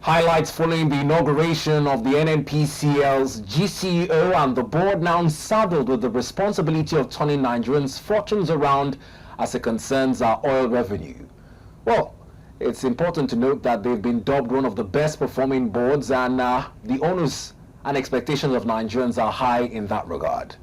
Highlights following the inauguration of the NNPCL's GCEO and the board now saddled with the responsibility of turning Nigerians' fortunes around as it concerns our oil revenue. Well, it's important to note that they've been dubbed one of the best performing boards, and the onus and expectations of Nigerians are high in that regard.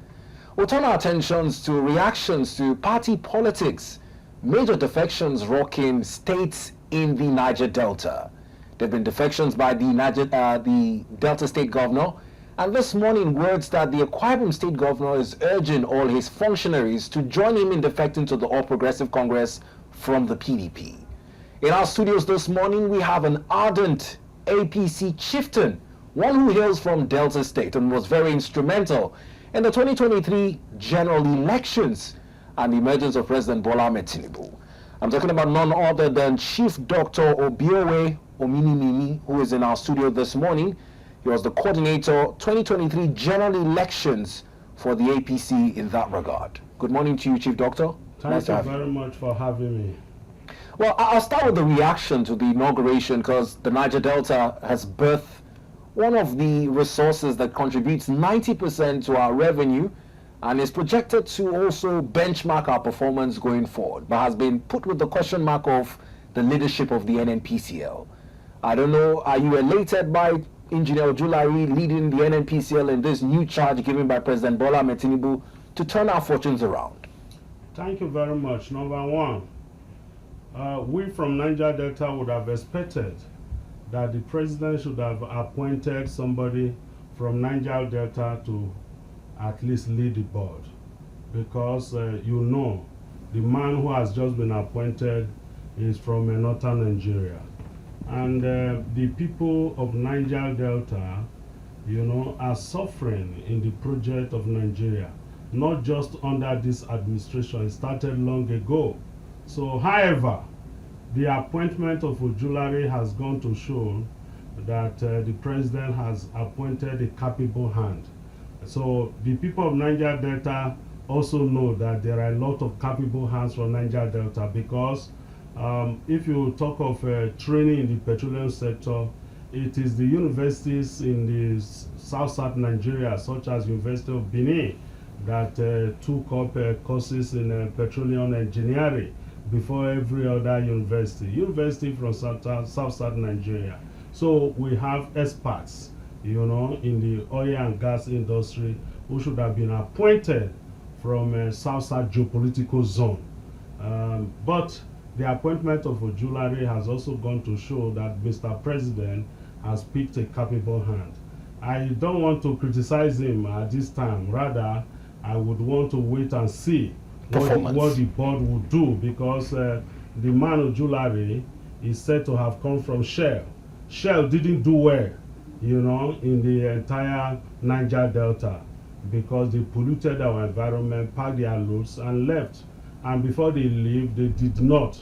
We'll turn our attentions to reactions to party politics, major defections rocking states in the Niger Delta. There have been defections by the Delta State Governor, and this morning words that the Akwa Ibom State Governor is urging all his functionaries to join him in defecting to the All Progressive Congress from the PDP. In our studios this morning, we have an ardent APC chieftain, one who hails from Delta State and was very instrumental in the 2023 general elections and the emergence of President Bola Ahmed Tinubu. I'm talking about none other than Chief Dr. Obiuwevbi Ominimini, who is in our studio this morning. He was the coordinator 2023 general elections for the APC in that regard. Good morning to you, Chief Doctor. Thank you very much for having me. Well, I'll start with the reaction to the inauguration, because the Niger Delta has birthed one of the resources that contributes 90% to our revenue and is projected to also benchmark our performance going forward, but has been put with the question mark of the leadership of the NNPCL. I don't know, are you elated by Engineer Ojulari leading the NNPCL in this new charge given by President Bola Ahmed Tinubu to turn our fortunes around? Thank you very much. Number one, we from Niger Delta would have expected that the president should have appointed somebody from Niger Delta to at least lead the board, because the man who has just been appointed is from northern Nigeria, and the people of Niger Delta, are suffering in the project of Nigeria, not just under this administration. It started long ago. So, however, the appointment of Ojulari has gone to show that the president has appointed a capable hand. So the people of Niger Delta also know that there are a lot of capable hands from Niger Delta, because if you talk of training in the petroleum sector, it is the universities in the South Nigeria, such as University of Benin, that took up courses in petroleum engineering before every other university from South Nigeria. So we have experts, in the oil and gas industry who should have been appointed from South geopolitical zone. But the appointment of Ojulari has also gone to show that Mr. President has picked a capable hand. I don't want to criticize him at this time. Rather, I would want to wait and see what the board would do, because the man Ojulari is said to have come from Shell. Shell didn't do well, in the entire Niger Delta, because they polluted our environment, packed their loads and left. And before they leave, they did not,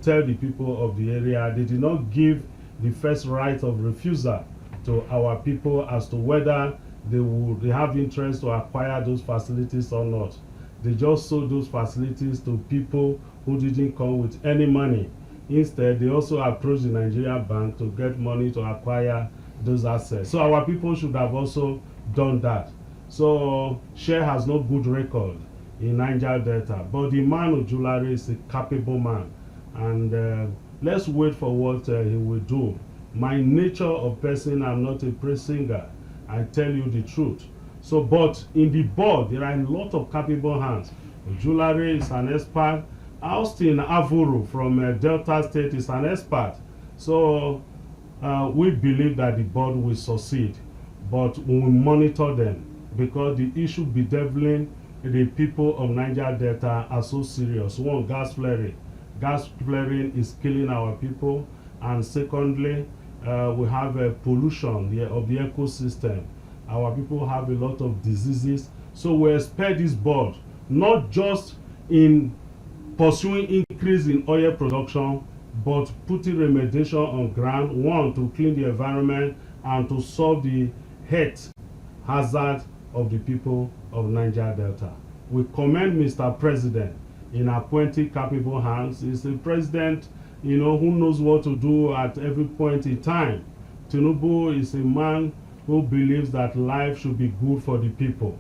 tell the people of the area. They did not give the first right of refusal to our people as to whether they have interest to acquire those facilities or not. They just sold those facilities to people who didn't come with any money. Instead, they also approached the Nigerian bank to get money to acquire those assets. So our people should have also done that. So Shell has no good record in Niger Delta, but the man Ojulari is a capable man, and let's wait for what he will do. My nature of person, I'm not a praise singer. I tell you the truth. So, but in the board, there are a lot of capable hands. Ojulari is an expert. Austin Avuru from Delta State is an expert. So, we believe that the board will succeed, but we will monitor them, because the issue bedeviling the people of Niger Delta are so serious. One, gas flaring. Gas flaring is killing our people, and secondly, we have pollution of the ecosystem. Our people have a lot of diseases. So we expect this board, not just in pursuing increase in oil production, but putting remediation on ground, one, to clean the environment and to solve the health hazard of the people of Niger Delta. We commend Mr. President in appointing capable hands. He's the president who knows what to do at every point in time. Tinubu is a man who believes that life should be good for the people.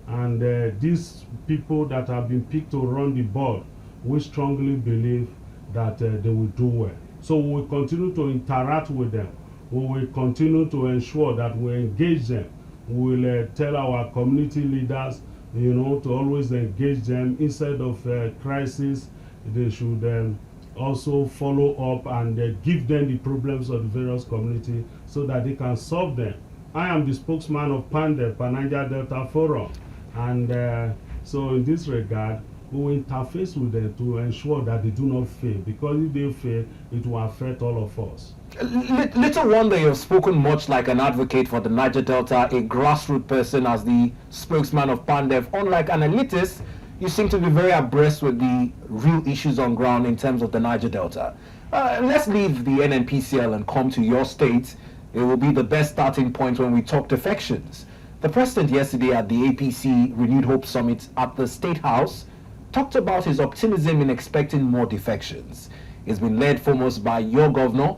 And these people that have been picked to run the board, we strongly believe that they will do well. So we will continue to interact with them. We will continue to ensure that we engage them. We will tell our community leaders, to always engage them. Instead of crisis, they should also follow up and give them the problems of the various community so that they can solve them. I am the spokesman of PANDEF, Pan-Niger Delta Forum, and so in this regard, we will interface with them to ensure that they do not fail, because if they fail, it will affect all of us. Little wonder you've spoken much like an advocate for the Niger Delta, a grassroots person as the spokesman of PANDEF. Unlike analytics, you seem to be very abreast with the real issues on ground in terms of the Niger Delta. Let's leave the NNPCL and come to your state. It will be the best starting point when we talk defections. The president yesterday at the APC Renewed Hope Summit at the State House talked about his optimism in expecting more defections. It's been led foremost by your governor,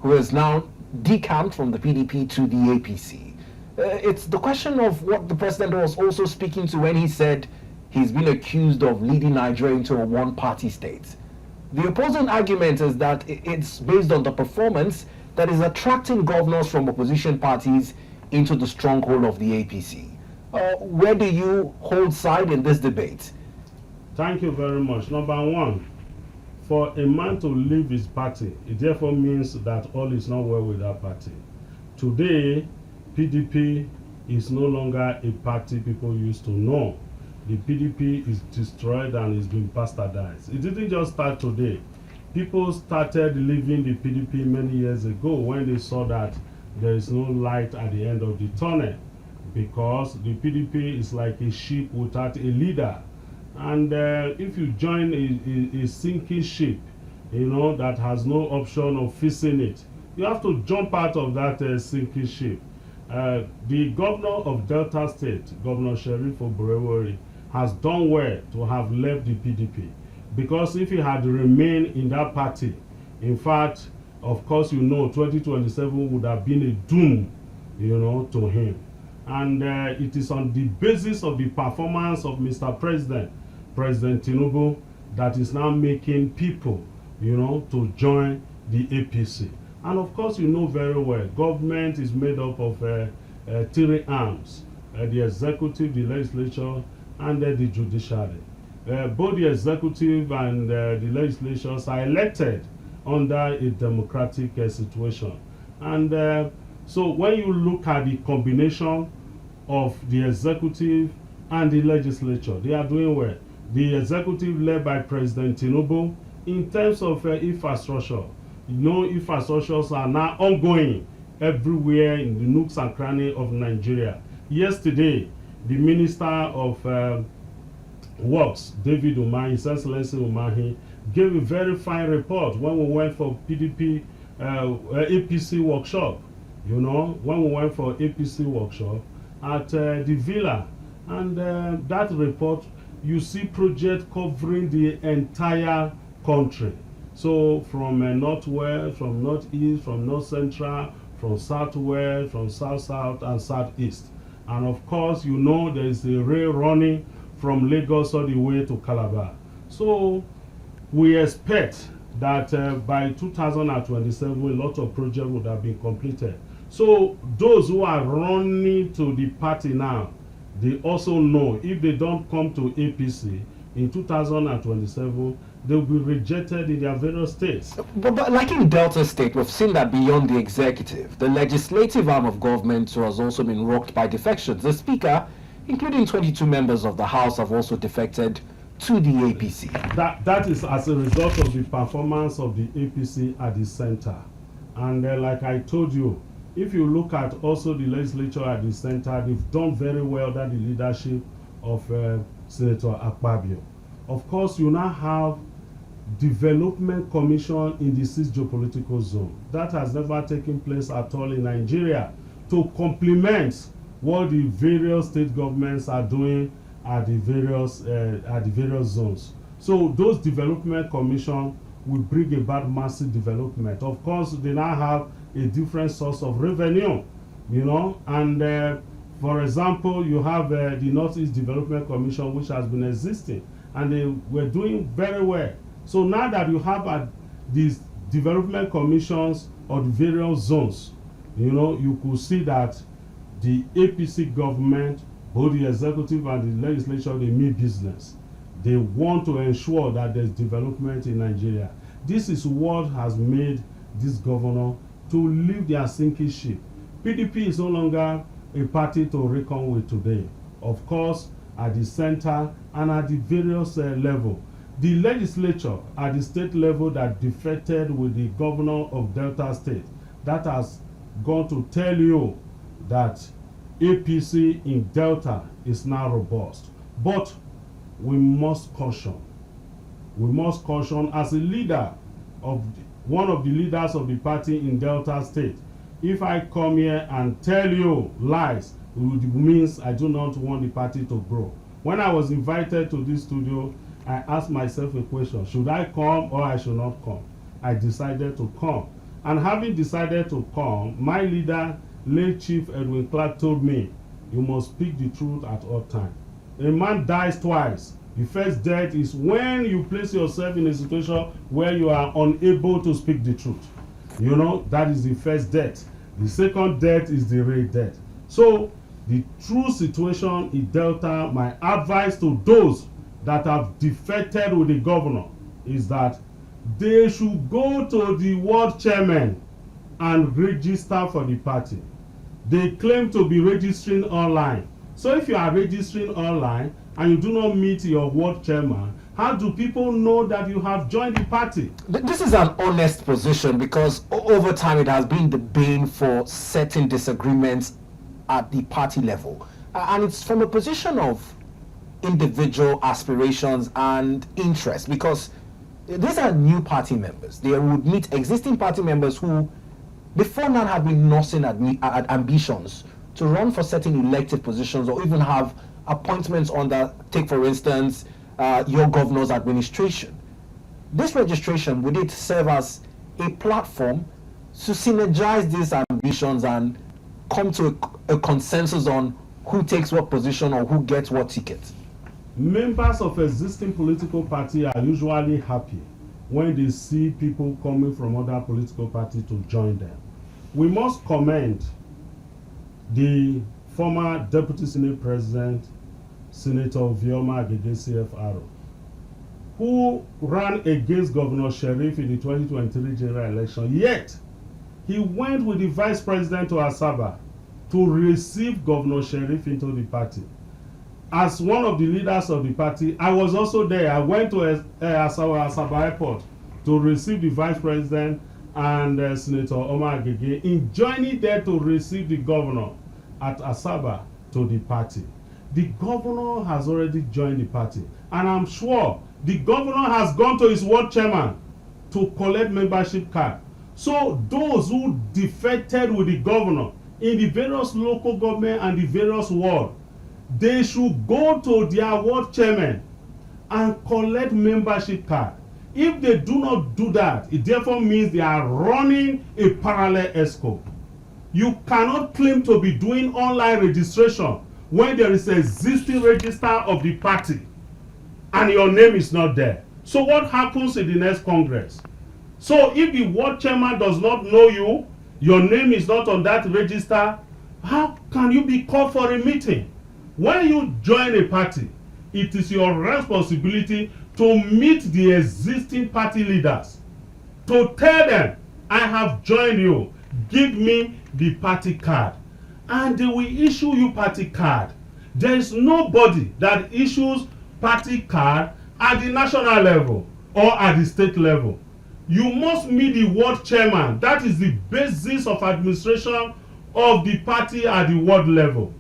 who is now decamped from the PDP to the APC. It's the question of what the president was also speaking to when he said he's been accused of leading Nigeria into a one-party state. The opposing argument is that it's based on the performance that is attracting governors from opposition parties into the stronghold of the APC. Where do you hold side in this debate? Thank you very much. Number one, for a man to leave his party, it therefore means that all is not well with that party. Today, PDP is no longer a party people used to know. The PDP is destroyed and is being bastardized. It didn't just start today. People started leaving the PDP many years ago when they saw that there is no light at the end of the tunnel, because the PDP is like a ship without a leader. And if you join a sinking ship, that has no option of fixing it, you have to jump out of that sinking ship. The governor of Delta State, Governor Sheriff Obiuwevbi, has done well to have left the PDP, because if he had remained in that party, in fact, of course, 2027 would have been a doom, to him. And it is on the basis of the performance of Mr. President Tinubu, that is now making people, to join the APC. And of course, very well, government is made up of 3 arms, the executive, the legislature, and the judiciary. Both the executive and the legislatures are elected under a democratic situation. And so when you look at the combination of the executive and the legislature, they are doing well. The executive led by President Tinubu, in terms of infrastructure, infrastructures are now ongoing everywhere in the nooks and crannies of Nigeria. Yesterday, the Minister of Works, David Umahi, His Excellency Umahi, gave a very fine report when we went for PDP APC workshop. When we went for APC workshop at the Villa, and that report, you see projects covering the entire country. So from northwest, from northeast, from north central, from southwest, from south and southeast. And of course, there is a rail running from Lagos all the way to Calabar. So we expect that by 2027, a lot of projects would have been completed. So those who are running to the party now, they also know if they don't come to APC in 2027, they will be rejected in their various states. But like in Delta State, we've seen that beyond the executive, the legislative arm of government has also been rocked by defections. The Speaker, including 22 members of the House, have also defected to the APC. That is as a result of the performance of the APC at the center. And like I told you, if you look at also the legislature at the center, they've done very well under the leadership of Senator Akpabio. Of course, you now have Development Commission in the 6th geopolitical zone. That has never taken place at all in Nigeria, to complement what the various state governments are doing at the various zones. So those Development Commission will bring about massive development. Of course, they now have a different source of revenue, you know, and for example, you have the Northeast Development Commission, which has been existing, and they were doing very well. So now that you have these development commissions or the various zones, you know, you could see that the APC government, both the executive and the legislature, they mean business. They want to ensure that there's development in Nigeria. This is what has made this governor to leave their sinking ship. PDP is no longer a party to reckon with today. Of course, at the center and at the various level. The legislature at the state level that defected with the governor of Delta State, that has gone to tell you that APC in Delta is now robust. But we must caution. We must caution as a leader of one of the leaders of the party in Delta State. If I come here and tell you lies, it means I do not want the party to grow. When I was invited to this studio, I asked myself a question: should I come or I should not come? I decided to come. And having decided to come, my leader, late Chief Edwin Clark, told me, you must speak the truth at all times. A man dies twice. The first death is when you place yourself in a situation where you are unable to speak the truth. You know, that is the first death. The second death is the real death. So, the true situation in Delta, my advice to those that have defected with the governor is that they should go to the ward chairman and register for the party. They claim to be registering online. So if you are registering online and you do not meet your ward chairman, how do people know that you have joined the party? This is an honest position, because over time it has been the bane for certain disagreements at the party level. And it's from a position of individual aspirations and interest, because these are new party members. They would meet existing party members who before now have been nursing ambitions to run for certain elected positions or even have appointments under, take for instance, your governor's administration. This registration, would it serve as a platform to synergize these ambitions and come to a consensus on who takes what position or who gets what ticket? Members of existing political party are usually happy when they see people coming from other political parties to join them. We must commend the former Deputy Senate President, Senator Obiuwevbi CFR, who ran against Governor Sheriff in the 2023 general election. Yet, he went with the Vice President to Asaba to receive Governor Sheriff into the party. As one of the leaders of the party, I was also there. I went to Asaba Airport to receive the Vice President and Senator Omar Agege, in joining there to receive the governor at Asaba to the party. The governor has already joined the party, and I'm sure the governor has gone to his ward chairman to collect membership card. So those who defected with the governor in the various local government and the various ward, they should go to their ward chairman and collect membership card. If they do not do that, it therefore means they are running a parallel ESCO. You cannot claim to be doing online registration when there is an existing register of the party and your name is not there. So what happens in the next Congress? So if the ward chairman does not know you, your name is not on that register, how can you be called for a meeting? When you join a party, it is your responsibility to meet the existing party leaders, to tell them, I have joined you, give me the party card, and they will issue you party card. There is nobody that issues party card at the national level or at the state level. You must meet the ward chairman. That is the basis of administration of the party at the ward level.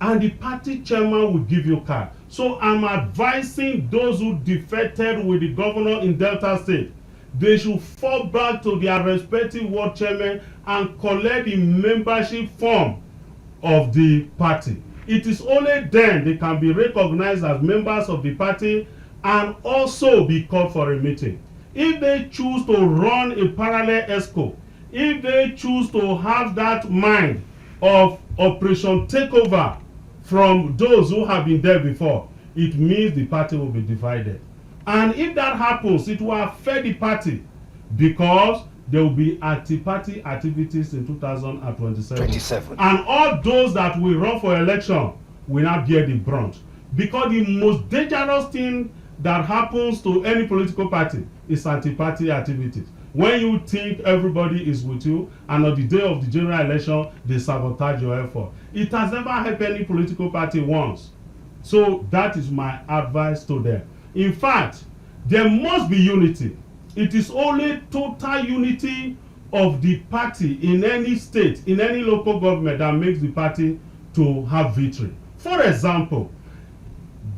And the party chairman will give you card. So I'm advising those who defected with the governor in Delta State, they should fall back to their respective ward chairman and collect the membership form of the party. It is only then they can be recognized as members of the party and also be called for a meeting. if they choose to run a parallel ESCO, if they choose to have that mind of operation takeover from those who have been there before, it means the party will be divided. And if that happens, it will affect the party, because there will be anti-party activities in 2027. And all those that will run for election will not bear the brunt. Because the most dangerous thing that happens to any political party is anti-party activities. When you think everybody is with you, and on the day of the general election, they sabotage your effort. It has never helped any political party once. So that is my advice to them. In fact, there must be unity. It is only total unity of the party in any state, in any local government, that makes the party to have victory. For example,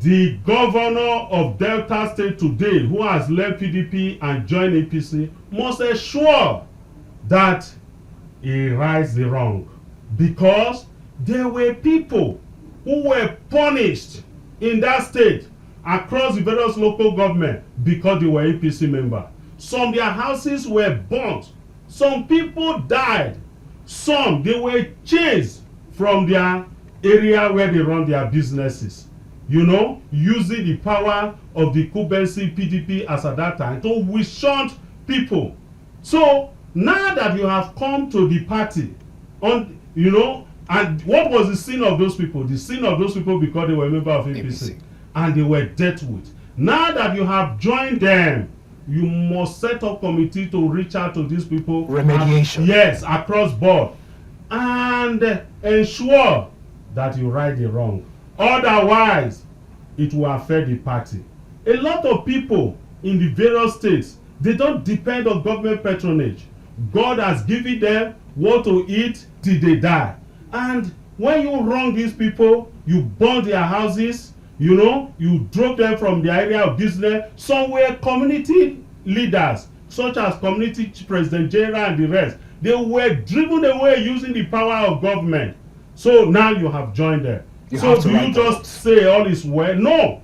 the governor of Delta State today, who has left PDP and joined APC, must ensure that he rights the wrong, because there were people who were punished in that state across the various local government because they were APC members. Some their houses were burnt, some people died, some they were chased from their area where they run their businesses, you know, using the power of the Kubensi PDP as at that time to withstand people. So now that you have come to the party, on, you know, and what was the sin of those people? The sin of those people, because they were members of APC and they were dealt with. Now that you have joined them, you must set up committee to reach out to these people. Remediation. Yes, across board, and ensure that you right the wrong. Otherwise, it will affect the party. A lot of people in the various states, they don't depend on government patronage. God has given them what to eat till they die. And when you wrong these people, you burn their houses, you know, you drove them from the area of business. Some were community leaders, such as community president general and the rest. They were driven away using the power of government. So now you have joined them. So do you just say all is well? No.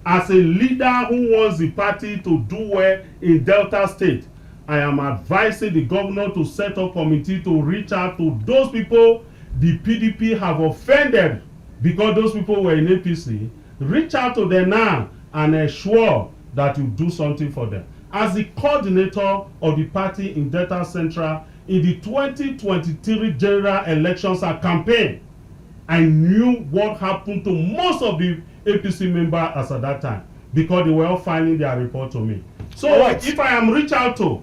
As a leader who wants the party to do well in Delta State, I am advising the governor to set up a committee to reach out to those people the PDP have offended, because those people were in APC. Reach out to them now and ensure that you do something for them. As the coordinator of the party in Delta Central in the 2023 general elections and campaign, I knew what happened to most of the APC members as at that time, because they were all filing their report to me. So if I am reached out to,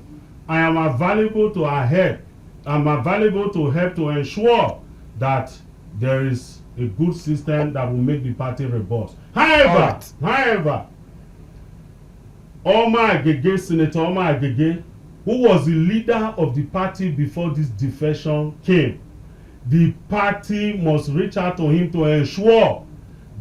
I am available to help. I'm available to help to ensure that there is a good system that will make the party robust. However, Oma Agege, Senator Oma Agege, who was the leader of the party before this defection came, the party must reach out to him to ensure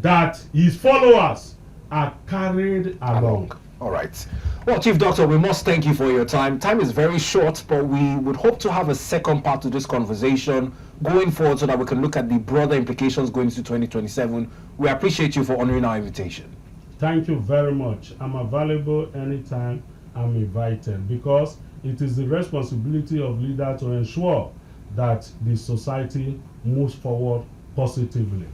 that his followers are carried along. All right. Well, Chief Doctor, we must thank you for your time. Time is very short, but we would hope to have a second part to this conversation going forward so that we can look at the broader implications going into 2027. We appreciate you for honoring our invitation. Thank you very much. I'm available anytime I'm invited, because it is the responsibility of leaders to ensure that the society moves forward positively.